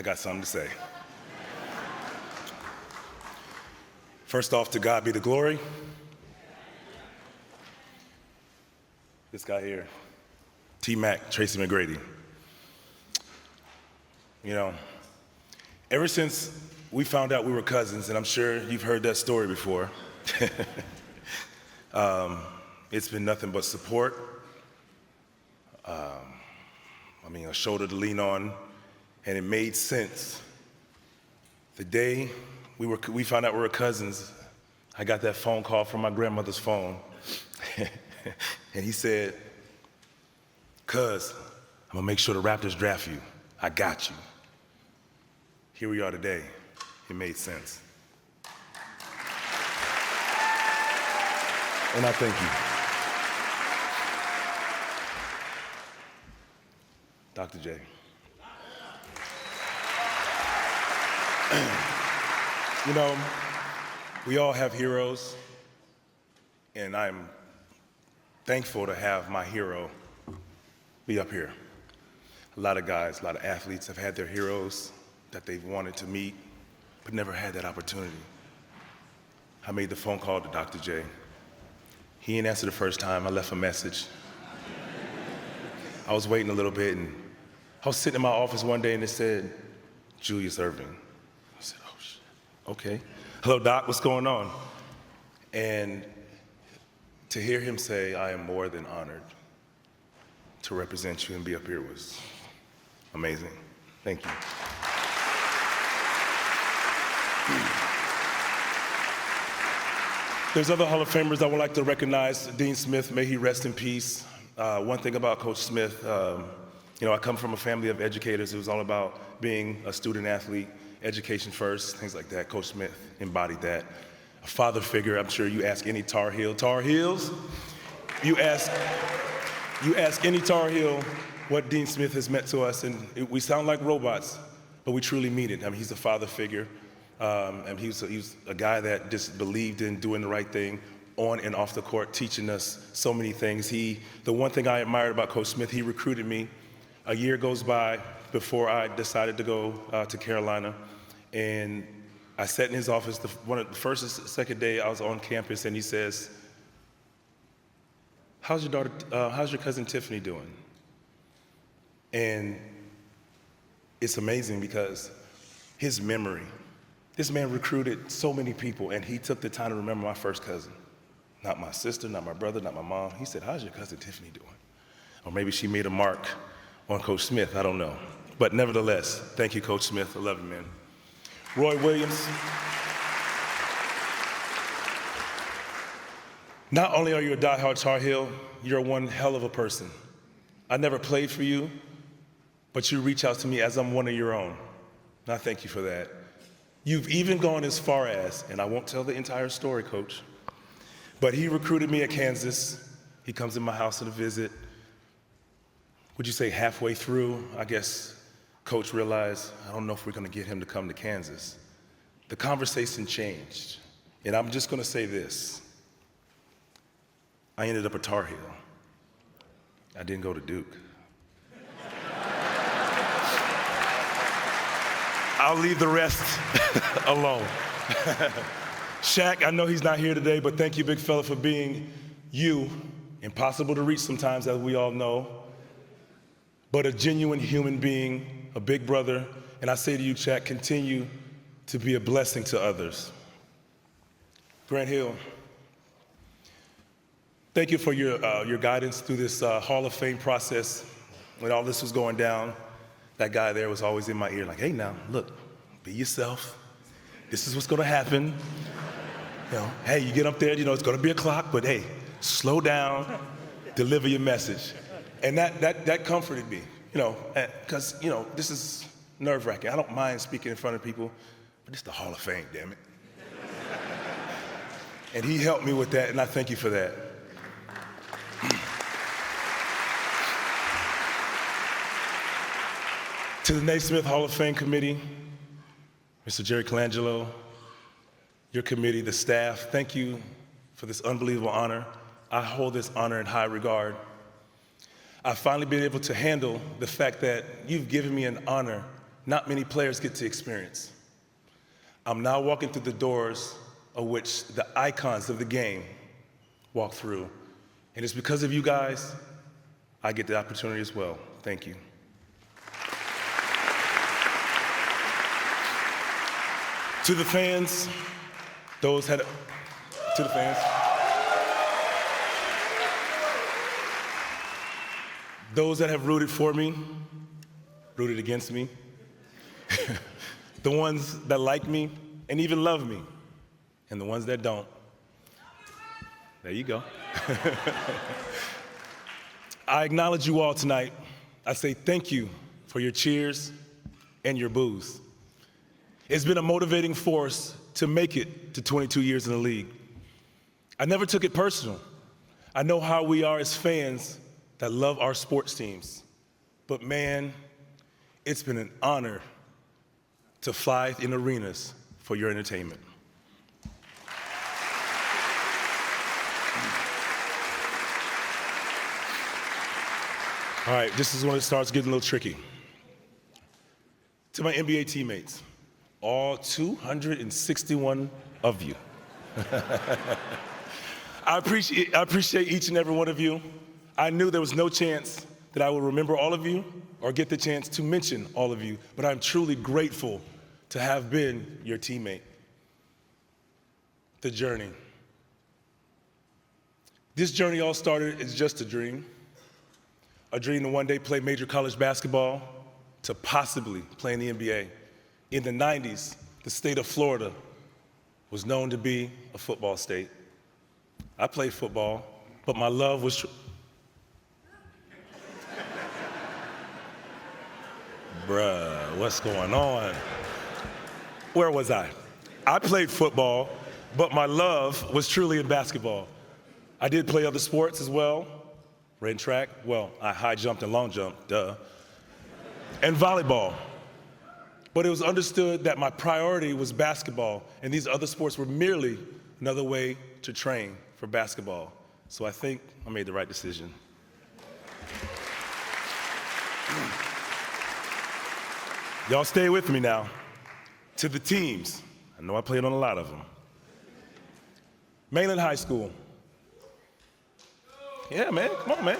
got something to say. First off, to God be the glory. This guy here, T-Mac, Tracy McGrady. You know, ever since we found out we were cousins, and I'm sure you've heard that story before, it's been nothing but support. A shoulder to lean on, and it made sense. The day we found out we were cousins, I got that phone call from my grandmother's phone, and he said, "Cuz, I'm gonna make sure the Raptors draft you. I got you." Here we are today. It made sense. And I thank you. Dr. J. You know, we all have heroes, and I'm thankful to have my hero be up here. A lot of guys, a lot of athletes have had their heroes that they've wanted to meet, but never had that opportunity. I made the phone call to Dr. J. He didn't answer the first time. I left a message. I was waiting a little bit, and I was sitting in my office one day, and it said, Julius Erving. I said, oh, shit, okay. Hello, Doc, what's going on? And to hear him say, I am more than honored to represent you and be up here was amazing. Thank you. There's other Hall of Famers I would like to recognize. Dean Smith, may he rest in peace. One thing about Coach Smith, I come from a family of educators. It was all about being a student athlete, education first, things like that. Coach Smith embodied that. A father figure, I'm sure you ask any Tar Heel. Tar Heels? You ask any Tar Heel what Dean Smith has meant to us, and we sound like robots, but we truly mean it. I mean, he's a father figure, and he was a guy that just believed in doing the right thing on and off the court, teaching us so many things. The one thing I admired about Coach Smith, he recruited me. A year goes by before I decided to go to Carolina, and I sat in his office the first or second day I was on campus, and he says, how's your cousin Tiffany doing? And it's amazing because his memory, this man recruited so many people, and he took the time to remember my first cousin. Not my sister, not my brother, not my mom. He said, how's your cousin Tiffany doing? Or maybe she made a mark on Coach Smith, I don't know. But nevertheless, thank you, Coach Smith. I love you, man. Roy Williams. Not only are you a diehard Tar Heel, you're one hell of a person. I never played for you, but you reach out to me as I'm one of your own. And I thank you for that. You've even gone as far as, and I won't tell the entire story, Coach, but he recruited me at Kansas. He comes in my house to visit. Would you say halfway through, I guess Coach realized, I don't know if we're gonna get him to come to Kansas. The conversation changed. And I'm just gonna say this. I ended up a Tar Heel. I didn't go to Duke. I'll leave the rest alone. Shaq, I know he's not here today, but thank you, big fella, for being you. Impossible to reach sometimes, as we all know, but a genuine human being, a big brother. And I say to you, Shaq, continue to be a blessing to others. Grant Hill, thank you for your guidance through this Hall of Fame process. When all this was going down, that guy there was always in my ear like, hey now, look, be yourself. This is what's gonna happen. Hey, you get up there, it's gonna be a clock, but hey, slow down, deliver your message. And that comforted me, because, this is nerve-wracking. I don't mind speaking in front of people, but it's the Hall of Fame, damn it. And he helped me with that, and I thank you for that. To the Naismith Hall of Fame committee, Mr. Jerry Colangelo, your committee, the staff, thank you for this unbelievable honor. I hold this honor in high regard. I've finally been able to handle the fact that you've given me an honor not many players get to experience. I'm now walking through the doors of which the icons of the game walk through. And it's because of you guys, I get the opportunity as well. Thank you. To the fans, to the fans, those that have rooted for me, rooted against me, the ones that like me and even love me, and the ones that don't. There you go. I acknowledge you all tonight. I say thank you for your cheers and your boos. It's been a motivating force to make it to 22 years in the league. I never took it personal. I know how we are as fans that love our sports teams. But man, it's been an honor to fly in arenas for your entertainment. All right, this is when it starts getting a little tricky. To my NBA teammates, all 261 of you. I appreciate each and every one of you. I knew there was no chance that I would remember all of you or get the chance to mention all of you, but I'm truly grateful to have been your teammate. The journey. This journey all started as just a dream to one day play major college basketball, to possibly play in the NBA. In the 90s, the state of Florida was known to be a football state. I played football, but my love was Bruh, what's going on? Where was I? I played football, but my love was truly in basketball. I did play other sports as well. Ran track, well, I high jumped and long jumped, duh. And volleyball. But it was understood that my priority was basketball, and these other sports were merely another way to train for basketball. So I think I made the right decision. Y'all stay with me now. To the teams, I know I played on a lot of them. Mainland High School. Yeah, man, come on, man.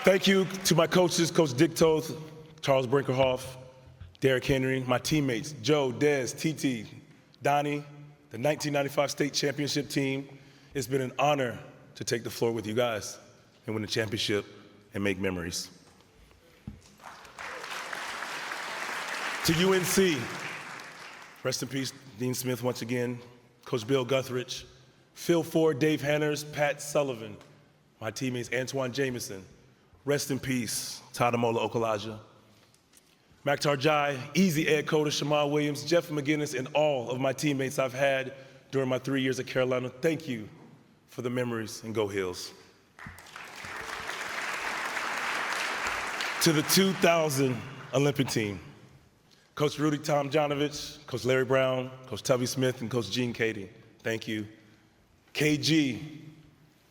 Thank you to my coaches, Coach Dick Toth, Charles Brinkerhoff, Derrick Henry, my teammates, Joe, Dez, TT, Donnie, the 1995 state championship team. It's been an honor to take the floor with you guys and win the championship and make memories. To UNC, rest in peace, Dean Smith once again, Coach Bill Guthridge, Phil Ford, Dave Hanners, Pat Sullivan, my teammates Antoine Jameson, rest in peace, Tadamola Okalaja, Maktar Jai, Easy Ed Cota, Shamal Williams, Jeff McGinnis, and all of my teammates I've had during my 3 years at Carolina. Thank you for the memories, and go Hills. To the 2000 Olympic team, Coach Rudy Tomjanovich, Coach Larry Brown, Coach Tubby Smith, and Coach Gene Cady, thank you. KG,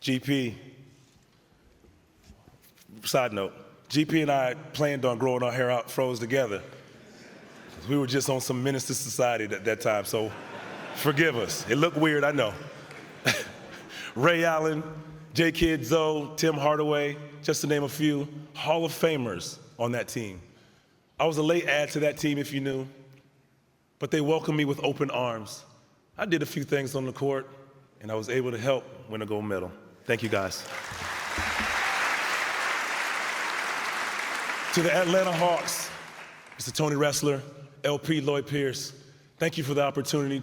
GP, side note, GP and I planned on growing our hair out froze together. We were just on some Minister Society at that time, so forgive us. It looked weird, I know. Ray Allen, J. Kid Zoe, Tim Hardaway, just to name a few, Hall of Famers on that team. I was a late add to that team, if you knew, but they welcomed me with open arms. I did a few things on the court, and I was able to help win a gold medal. Thank you, guys. To the Atlanta Hawks, Mr. Tony Ressler, LP Lloyd Pierce, thank you for the opportunity,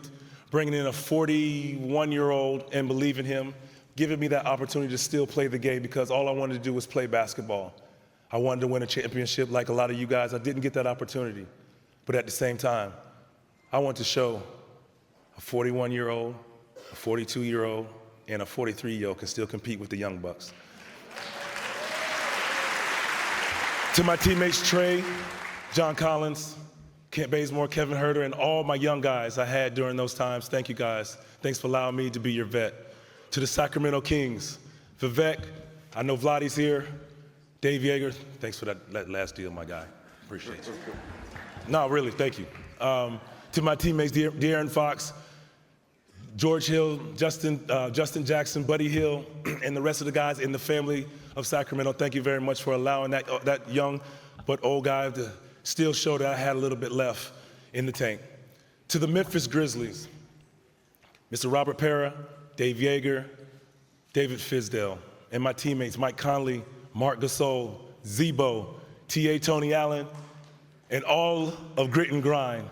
bringing in a 41-year-old and believing him, giving me that opportunity to still play the game, because all I wanted to do was play basketball. I wanted to win a championship like a lot of you guys. I didn't get that opportunity. But at the same time, I want to show a 41-year-old, a 42-year-old, and a 43-year-old can still compete with the Young Bucks. To my teammates Trey, John Collins, Kent Bazemore, Kevin Herter, and all my young guys I had during those times, thank you guys. Thanks for allowing me to be your vet. To the Sacramento Kings, Vivek, I know Vladdy's here, Dave Yeager, thanks for that last deal, my guy. Appreciate you. No, really, thank you. To my teammates, De'Aaron Fox, George Hill, Justin Jackson, Buddy Hill, and the rest of the guys in the family of Sacramento, thank you very much for allowing that young but old guy to still show that I had a little bit left in the tank. To the Memphis Grizzlies, Mr. Robert Parra, Dave Yeager, David Fisdale, and my teammates Mike Conley, Mark Gasol, Zebo, T.A. Tony Allen, and all of Grit and Grind.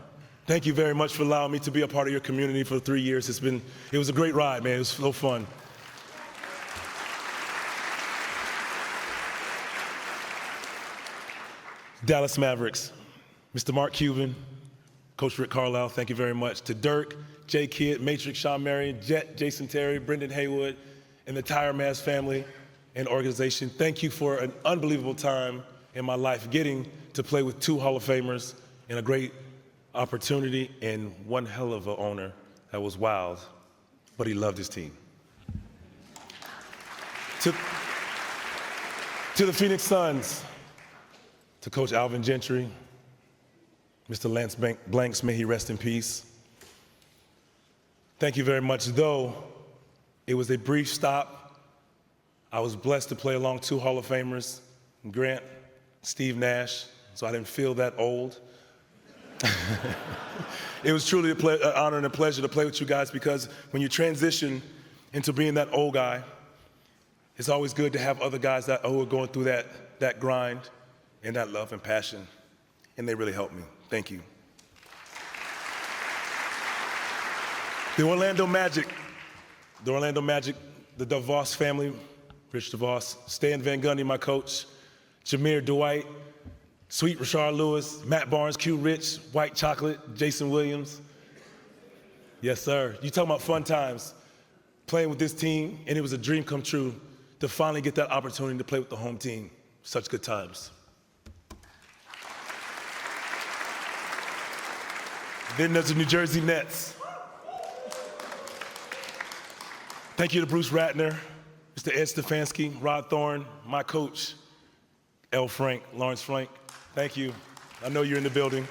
Thank you very much for allowing me to be a part of your community for 3 years. It was a great ride, man. It was so fun. Dallas Mavericks, Mr. Mark Cuban, Coach Rick Carlisle, thank you very much. To Dirk, Jay Kidd, Matrix, Sean Marion, Jet, Jason Terry, Brendan Haywood, and the entire Mavs family and organization, thank you for an unbelievable time in my life getting to play with 2 Hall of Famers and a great opportunity and one hell of an owner that was wild, but he loved his team. To the Phoenix Suns, to Coach Alvin Gentry, Mr. Lance Blanks, may he rest in peace. Thank you very much. Though it was a brief stop, I was blessed to play along 2 Hall of Famers, Grant, Steve Nash, so I didn't feel that old. It was truly an honor and a pleasure to play with you guys, because when you transition into being that old guy, it's always good to have other guys who are going through that grind and that love and passion, and they really helped me. Thank you. The Orlando Magic, the DeVos family, Rich DeVos, Stan Van Gundy, my coach, Jameer Dwight, Sweet Rashard Lewis, Matt Barnes, Q Rich, White Chocolate, Jason Williams. Yes, sir. You talking about fun times playing with this team, and it was a dream come true to finally get that opportunity to play with the home team. Such good times. Then there's the New Jersey Nets. Thank you to Bruce Ratner, Mr. Ed Stefanski, Rod Thorne, my coach, Lawrence Frank. Thank you. I know you're in the building.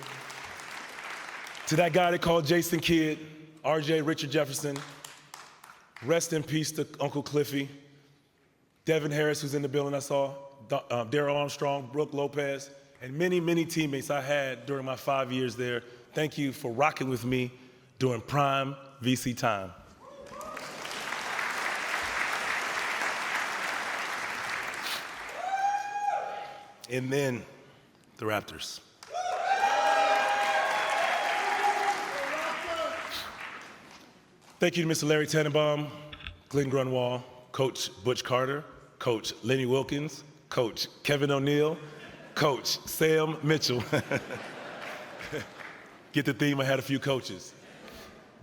To that guy they called Jason Kidd, RJ, Richard Jefferson, rest in peace to Uncle Cliffy, Devin Harris, who's in the building I saw, Darryl Armstrong, Brooke Lopez, and many, many teammates I had during my 5 years there. Thank you for rocking with me during prime VC time. And then the Raptors. Thank you to Mr. Larry Tannenbaum, Glenn Grunwald, Coach Butch Carter, Coach Lenny Wilkins, Coach Kevin O'Neal, Coach Sam Mitchell. Get the theme, I had a few coaches.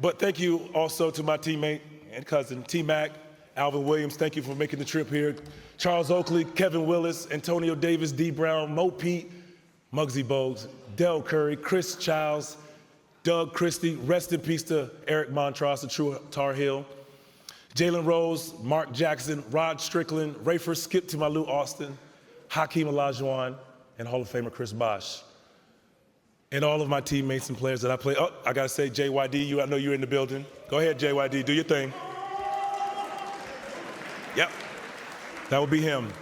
But thank you also to my teammate and cousin, T-Mac, Alvin Williams, thank you for making the trip here. Charles Oakley, Kevin Willis, Antonio Davis, D. Brown, Mo Pete, Muggsy Bogues, Del Curry, Chris Childs, Doug Christie, rest in peace to Eric Montross, the true Tar Heel, Jalen Rose, Mark Jackson, Rod Strickland, Rafer Skip to my Lou Austin, Hakeem Olajuwon, and Hall of Famer Chris Bosh. And all of my teammates and players that I play. Oh, I gotta say, JYD, I know you're in the building. Go ahead, JYD, do your thing. Yep, that would be him.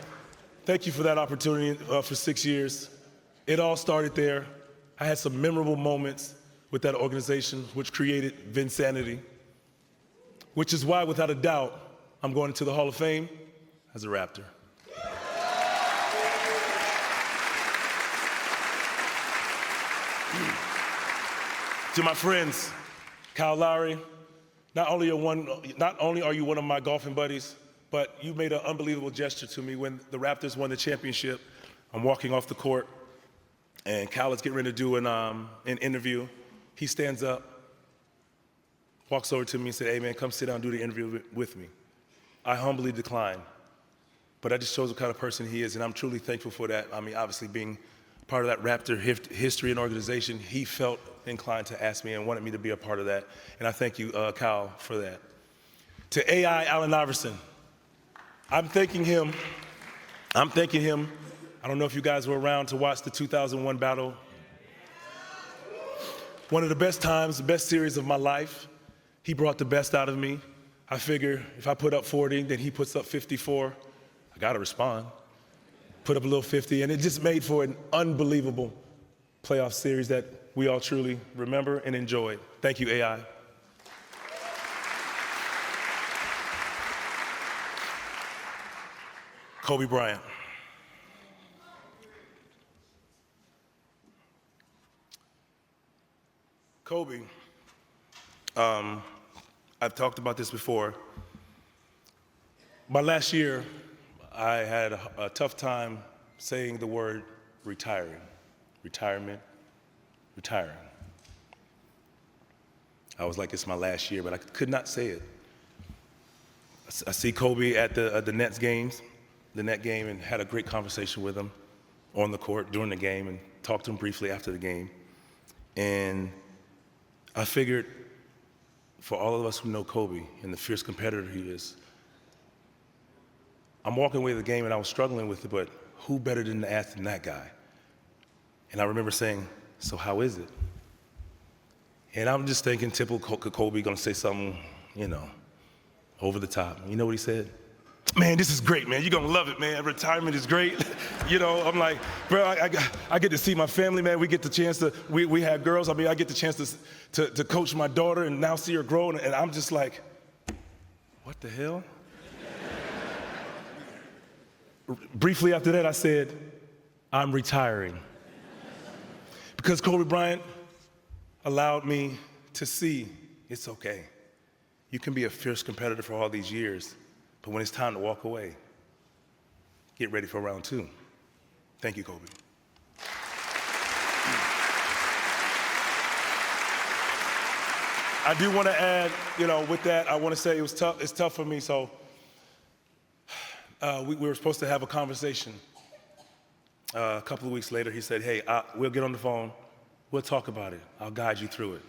Thank you for that opportunity for 6 years. It all started there. I had some memorable moments with that organization, which created Vinsanity, which is why, without a doubt, I'm going into the Hall of Fame as a Raptor. To my friends, Kyle Lowry, not only are you one of my golfing buddies, but you made an unbelievable gesture to me when the Raptors won the championship. I'm walking off the court, and Kyle is getting ready to do an interview. He stands up, walks over to me and said, "Hey man, come sit down and do the interview with me." I humbly declined, but that just shows what kind of person he is, and I'm truly thankful for that. I mean, obviously being part of that Raptor history and organization, he felt inclined to ask me and wanted me to be a part of that, and I thank you, Kyle, for that. To AI Allen Iverson, I'm thanking him I don't know if you guys were around to watch the 2001 battle. One of the best times, the best series of my life. He brought the best out of me. I figure if I put up 40, then he puts up 54. I gotta respond. Put up a little 50, and it just made for an unbelievable playoff series that we all truly remember and enjoyed. Thank you, AI. Kobe Bryant. Kobe, I've talked about this before. My last year, I had a tough time saying the word retiring, retirement, retiring. I was like, it's my last year, but I could not say it. I see Kobe at the Nets games, the Net game, and had a great conversation with him on the court during the game and talked to him briefly after the game. And I figured for all of us who know Kobe and the fierce competitor he is, I'm walking away the game and I was struggling with it, but who better than to ask than that guy? And I remember saying, so how is it? And I'm just thinking, typical Kobe gonna say something, over the top. You know what he said? Man, this is great, man. You're gonna love it, man. Retirement is great. I'm like, bro, I get to see my family, man. We get the chance to, we have girls. I get the chance to coach my daughter and now see her grow. And I'm just like, what the hell? Briefly after that, I said, I'm retiring. Because Kobe Bryant allowed me to see it's okay. You can be a fierce competitor for all these years, but when it's time to walk away, get ready for round two. Thank you, Kobe. I do want to add, with that, I want to say it was tough. It's tough for me. So we were supposed to have a conversation. A couple of weeks later, he said, hey, we'll get on the phone. We'll talk about it. I'll guide you through it.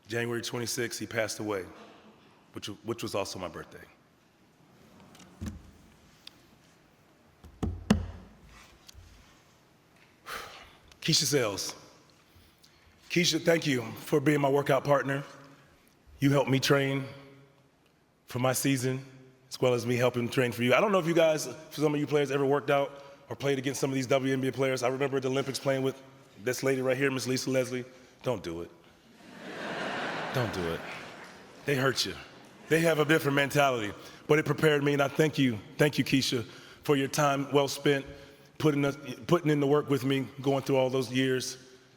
January 26th, he passed away, which was also my birthday. Keisha Sales. Keisha, thank you for being my workout partner. You helped me train for my season, as well as me helping train for you. I don't know if you guys, for some of you players, ever worked out or played against some of these WNBA players. I remember at the Olympics playing with this lady right here, Miss Lisa Leslie. Don't do it. Don't do it. They hurt you. They have a different mentality, but it prepared me, and I thank you, Keisha, for your time well spent, putting in the work with me, going through all those years,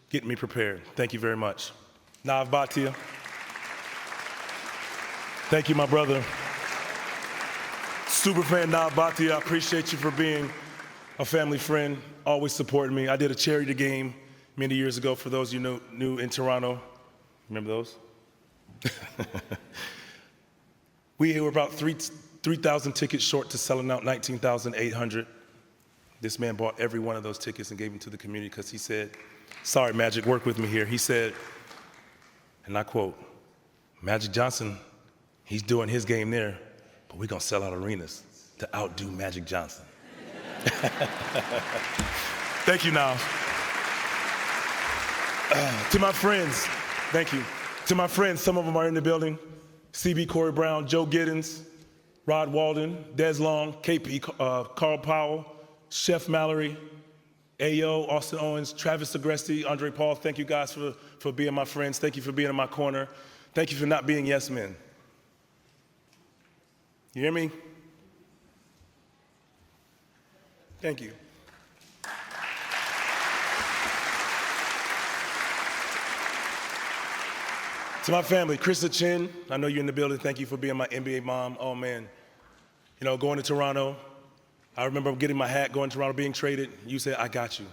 getting me prepared. Thank you very much. Nav Bhatia. Thank you, my brother. Superfan Nav Bhatia, I appreciate you for being a family friend, always supporting me. I did a charity game many years ago for those you knew in Toronto. Remember those? We were about 3,000 tickets short to selling out 19,800. This man bought every one of those tickets and gave them to the community because he said, sorry, Magic, work with me here. He said, and I quote, Magic Johnson, he's doing his game there, but we're going to sell out arenas to outdo Magic Johnson. Thank you, now. To my friends, thank you. To my friends, some of them are in the building. CB Corey Brown, Joe Giddens, Rod Walden, Des Long, KP, Carl Powell, Chef Mallory, Ayo, Austin Owens, Travis Agresti, Andre Paul. Thank you guys for being my friends. Thank you for being in my corner. Thank you for not being yes men. You hear me? Thank you. To my family, Krista Chin, I know you're in the building. Thank you for being my NBA mom. Oh man, going to Toronto, I remember getting my hat, going to Toronto, being traded. You said, I got you.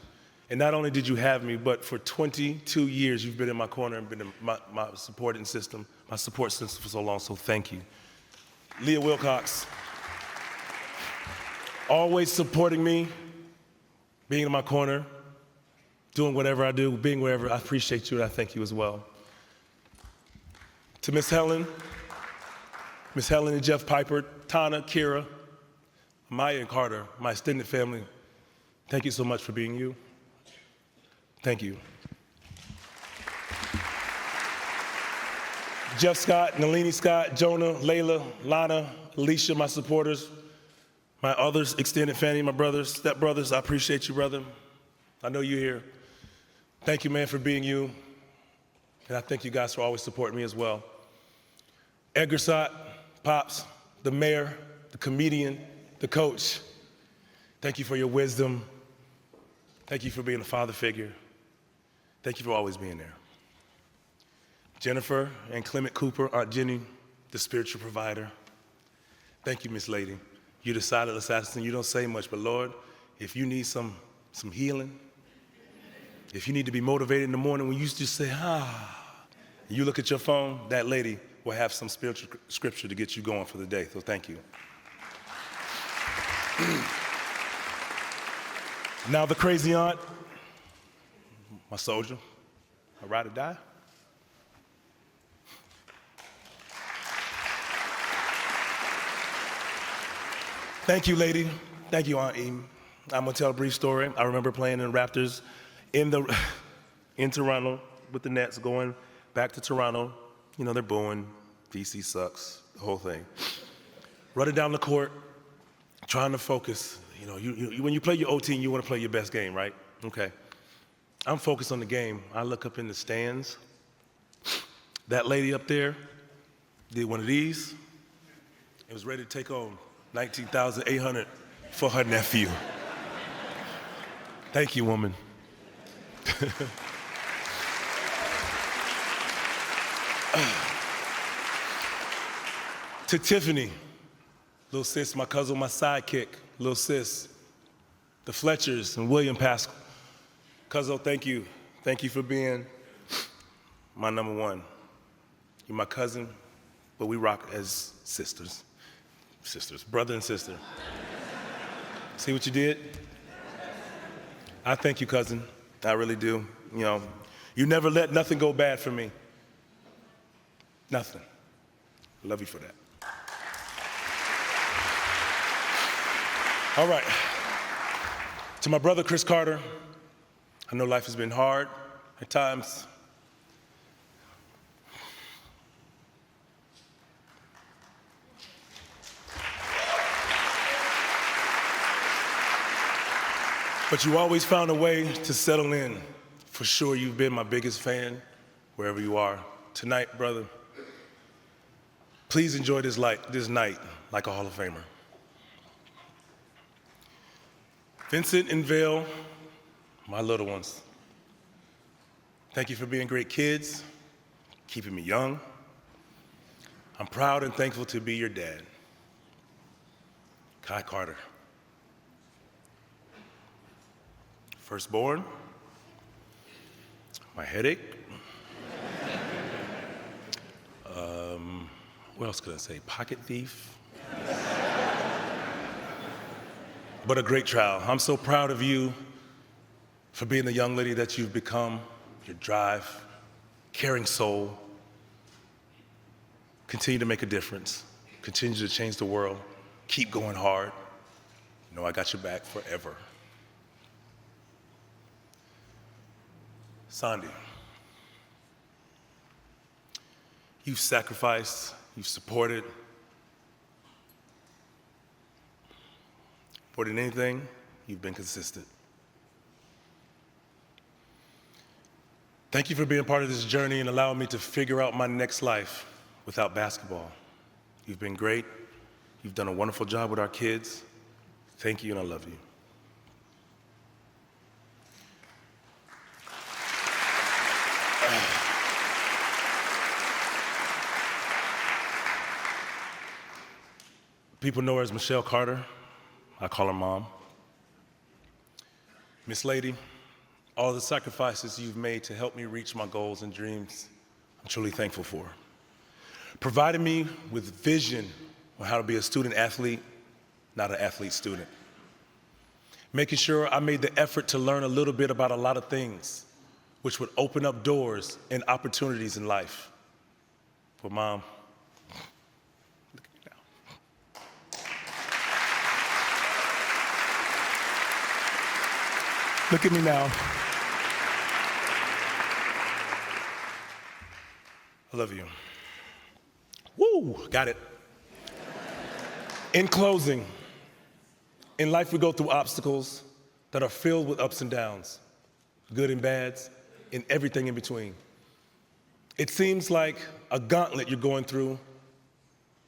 And not only did you have me, but for 22 years, you've been in my corner and been in my support system for so long, so thank you. Leah Wilcox, always supporting me, being in my corner, doing whatever I do, being wherever. I appreciate you and I thank you as well. To Miss Helen and Jeff Piper, Tana, Kira, Maya and Carter, my extended family, Thank you so much for being you. Thank you. Jeff Scott, Nalini Scott, Jonah, Layla, Lana, Alicia, my supporters, my others, extended family, my brothers, stepbrothers, I appreciate you, brother. I know you're here. Thank you, man, for being you. And I thank you guys for always supporting me as well. Edgar Sott, Pops, the mayor, the comedian, the coach. Thank you for your wisdom. Thank you for being a father figure. Thank you for always being there. Jennifer and Clement Cooper, Aunt Jenny, the spiritual provider. Thank you, Miss Lady. You're the silent assassin. You don't say much, but Lord, if you need some healing, if you need to be motivated in the morning when you just say, and you look at your phone, that lady will have some spiritual scripture to get you going for the day. So thank you. Now the crazy aunt, my soldier, my ride or die. Thank you, lady. Thank you, Aunt Eve. I'm gonna tell a brief story. I remember playing in the Raptors in Toronto with the Nets, going back to Toronto. You know, they're booing, DC sucks, the whole thing. Running down the court, trying to focus. You know, when you play your OT, you wanna play your best game, right? Okay. I'm focused on the game. I look up in the stands. That lady up there did one of these. It was ready to take on 19,800 for her nephew. Thank you, woman. To Tiffany, little sis, my cousin, my sidekick, little sis, the Fletchers and William Pascal. Cuzzo, thank you. Thank you for being my number one. You're my cousin, but we rock as sisters. Brother and sister. See what you did? I thank you, cousin. I really do. You know, you never let nothing go bad for me. Nothing. I love you for that. All right. To my brother, Chris Carter, I know life has been hard at times. But you always found a way to settle in. For sure, you've been my biggest fan, wherever you are. Tonight, brother, please enjoy this night like a Hall of Famer. Vincent and Vale, my little ones, thank you for being great kids, keeping me young. I'm proud and thankful to be your dad. Kai Carter. Firstborn, my headache. What else could I say? Pocket thief. But a great child. I'm so proud of you for being the young lady that you've become, your drive, caring soul. Continue to make a difference. Continue to change the world. Keep going hard. You know I got your back forever. Sandy, you've sacrificed, you've supported. More than anything, you've been consistent. Thank you for being part of this journey and allowing me to figure out my next life without basketball. You've been great. You've done a wonderful job with our kids. Thank you, and I love you. People know her as Michelle Carter. I call her Mom. Miss Lady, all the sacrifices you've made to help me reach my goals and dreams, I'm truly thankful for. Providing me with vision on how to be a student athlete, not an athlete student. Making sure I made the effort to learn a little bit about a lot of things, which would open up doors and opportunities in life. But Mom, look at me now. Look at me now. I love you. Woo, got it. In closing, in life we go through obstacles that are filled with ups and downs, good and bads, and everything in between. It seems like a gauntlet you're going through,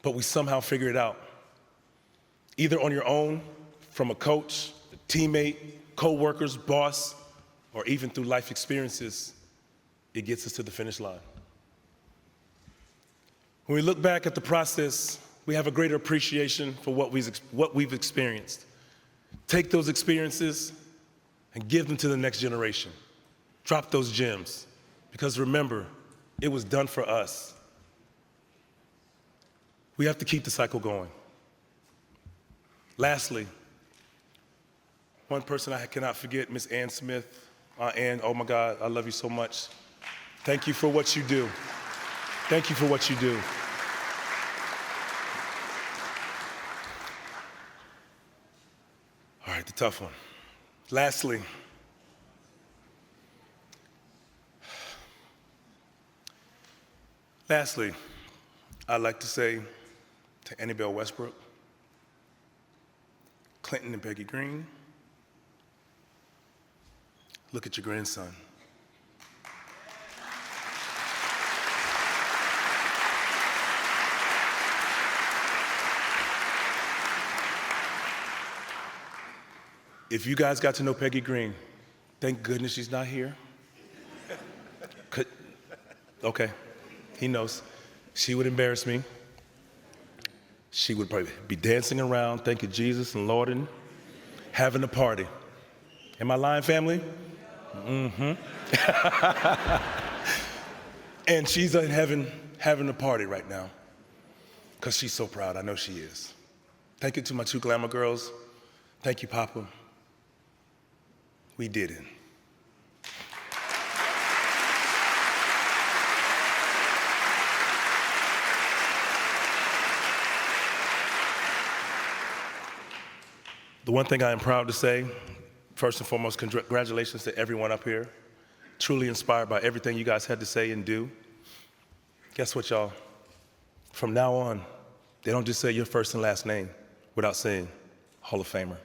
but we somehow figure it out. Either on your own, from a coach, a teammate, co-workers, boss, or even through life experiences, it gets us to the finish line. When we look back at the process, we have a greater appreciation for what we've experienced. Take those experiences and give them to the next generation. Drop those gems, because remember, it was done for us. We have to keep the cycle going. Lastly, one person I cannot forget, Miss Ann Smith. Ann, oh my God, I love you so much. Thank you for what you do. Thank you for what you do. All right, the tough one. Lastly, I'd like to say to Annabelle Westbrook, Clinton and Peggy Green, look at your grandson. If you guys got to know Peggy Green, thank goodness she's not here. Okay, he knows. She would embarrass me. She would probably be dancing around, thanking Jesus and Lord, and having a party. Am I lying, family? Mm-hmm. And she's in heaven having a party right now, because she's so proud. I know she is. Thank you to my two glamour girls. Thank you, Papa. We did it. The one thing I am proud to say, first and foremost, congratulations to everyone up here. Truly inspired by everything you guys had to say and do. Guess what, y'all? From now on, they don't just say your first and last name without saying Hall of Famer.